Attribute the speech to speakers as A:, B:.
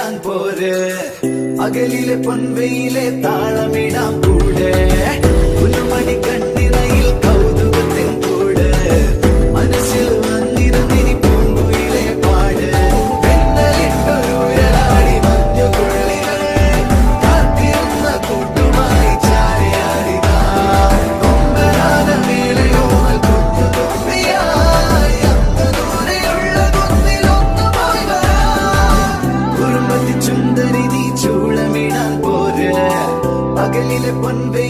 A: ചൂളമിടാൻ പോര് പകലിലെ പൊൻവെയിലെ താളമിടാൻ കൂടെ പുതുമണി കണ്ണിറയിൽ കൗതുകത്തിൻ കൂടെ മനസ്സിൽ വന്നിരുന്നിനി പൂങ്കുയിലെ പാട് പെണ്ണലിട്ടൊരുരാടി മഞ്ഞുകുള്ളികൾ കാത്തിരുന്ന കൂട്ടുമായി ചാരിയാടിതാ കൊമ്പനാന മേളയോമൽ കൊട്ടുകൊമ്പിയായി അങ്ങ് ദൂരെയുള്ള കുന്നിലൊന്നുമായി വരാം കുറുമ്പത്തി ചുന്ദരി നീ ചൂളമിടാൻ പോര് പകലിലെ പൊൻവെ